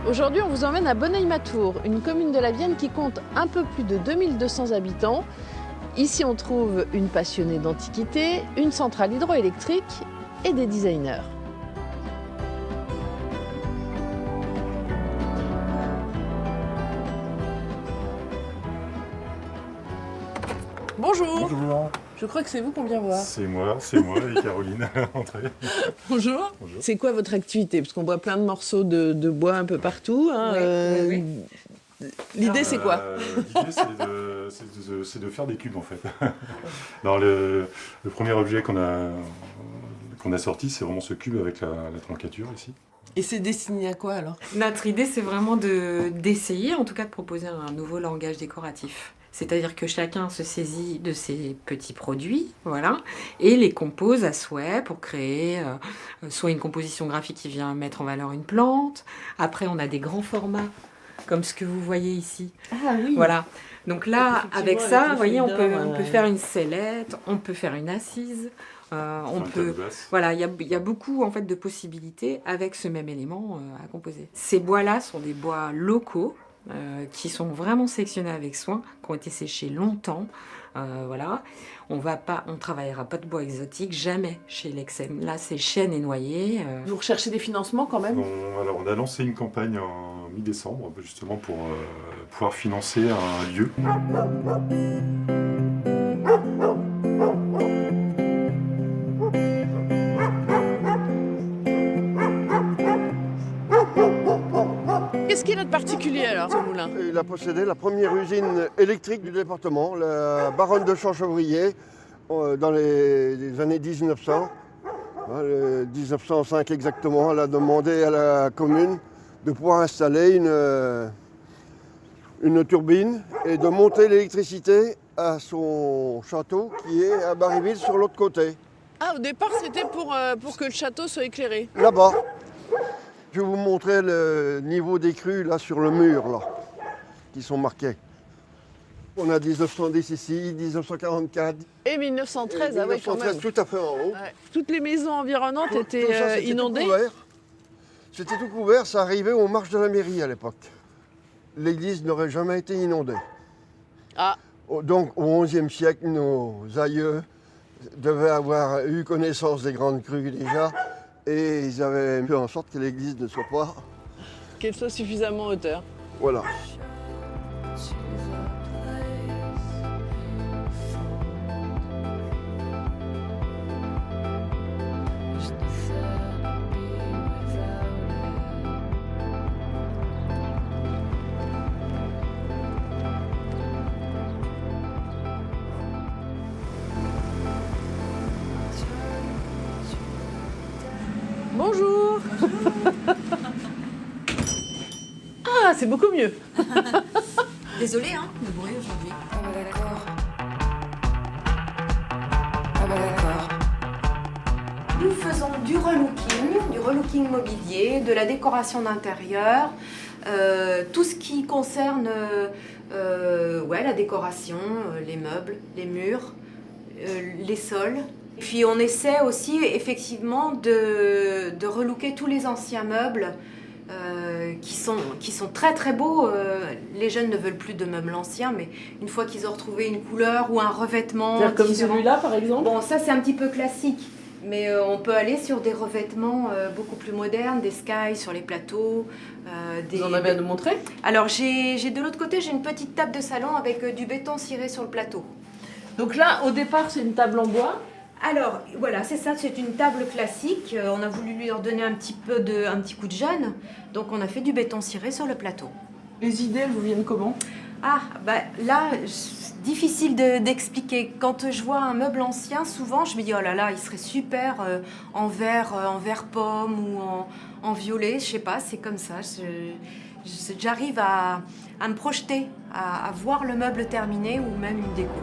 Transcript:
Aujourd'hui, on vous emmène à Bonneuil-Matour, une commune de la Vienne qui compte un peu plus de 2200 habitants. Ici, on trouve une passionnée d'antiquité, une centrale hydroélectrique et des designers. Bonjour. Bonjour. Je crois que c'est vous qu'on vient voir. C'est moi et Caroline à l'entrée. Bonjour. Bonjour. C'est quoi votre activité? Parce qu'on voit plein de morceaux de bois un peu partout. Hein. Oui. L'idée, c'est quoi? L'idée, c'est de faire des cubes, en fait. Alors, le premier objet qu'on a sorti, c'est vraiment ce cube avec la troncature, ici. Et c'est destiné à quoi, alors? Notre idée, c'est vraiment d'essayer, en tout cas de proposer un nouveau langage décoratif. C'est-à-dire que chacun se saisit de ses petits produits, voilà, et les compose à souhait pour créer soit une composition graphique qui vient mettre en valeur une plante. Après, on a des grands formats, comme ce que vous voyez ici. Ah oui. Voilà. Donc là, avec ça, les vous voyez, on feuilles peut d'or, faire une sellette, on peut faire une assise. On peut, voilà, il y a beaucoup en fait de possibilités avec ce même élément à composer. Ces bois-là sont des bois locaux qui sont vraiment sélectionnés avec soin, qui ont été séchés longtemps. Voilà, on travaillera pas de bois exotique jamais chez Lexem. Là, c'est chêne et noyer. Vous recherchez des financements quand même? Alors, on a lancé une campagne en mi-décembre, justement pour pouvoir financer un lieu. Qu'est-ce qu'il a de particulier alors, ce moulin? Il a possédé la première usine électrique du département, la baronne de Champchevrier, dans les années 1900. 1905 exactement, elle a demandé à la commune de pouvoir installer une turbine et de monter l'électricité à son château qui est à Barryville sur l'autre côté. Ah, au départ, c'était pour que le château soit éclairé. Là-bas. Je vais vous montrer le niveau des crues là sur le mur là, qui sont marqués. On a 1910 ici, 1944. Et 1913, et ah oui, quand 1913 même. tout à fait en haut. Ouais. Toutes les maisons environnantes Tout ça, étaient c'était inondées. tout couvert. C'était tout couvert, ça arrivait aux marches de la mairie à l'époque. L'église n'aurait jamais été inondée. Ah. Donc au XIe siècle, nos aïeux devaient avoir eu connaissance des grandes crues déjà. Et ils avaient fait en sorte que l'église ne soit pas... Qu'elle soit suffisamment en hauteur. Voilà. Bonjour. Ah, c'est beaucoup mieux. Désolée, hein, le bruit aujourd'hui. Ah bah d'accord. Ah bah d'accord. Nous faisons du relooking mobilier, de la décoration d'intérieur, tout ce qui concerne la décoration, les meubles, les murs, les sols. Puis on essaie aussi effectivement de relooker tous les anciens meubles qui sont très très beaux. Les jeunes ne veulent plus de meubles anciens, mais une fois qu'ils ont retrouvé une couleur ou un revêtement Comme différent. celui-là, par exemple. Bon, ça c'est un petit peu classique, mais on peut aller sur des revêtements beaucoup plus modernes, des skies sur les plateaux. Vous en avez à nous montrer? Alors j'ai de l'autre côté, j'ai une petite table de salon avec du béton ciré sur le plateau. Donc là, au départ, c'est une table en bois. Alors voilà, c'est ça, c'est une table classique. On a voulu lui redonner un petit coup de jeune, donc on a fait du béton ciré sur le plateau. Les idées, elles vous viennent comment? Ah, bah là, difficile d'expliquer. Quand je vois un meuble ancien, souvent je me dis oh là là, il serait super en vert pomme ou en violet, je sais pas, c'est comme ça. J'arrive à me projeter, à voir le meuble terminé ou même une déco.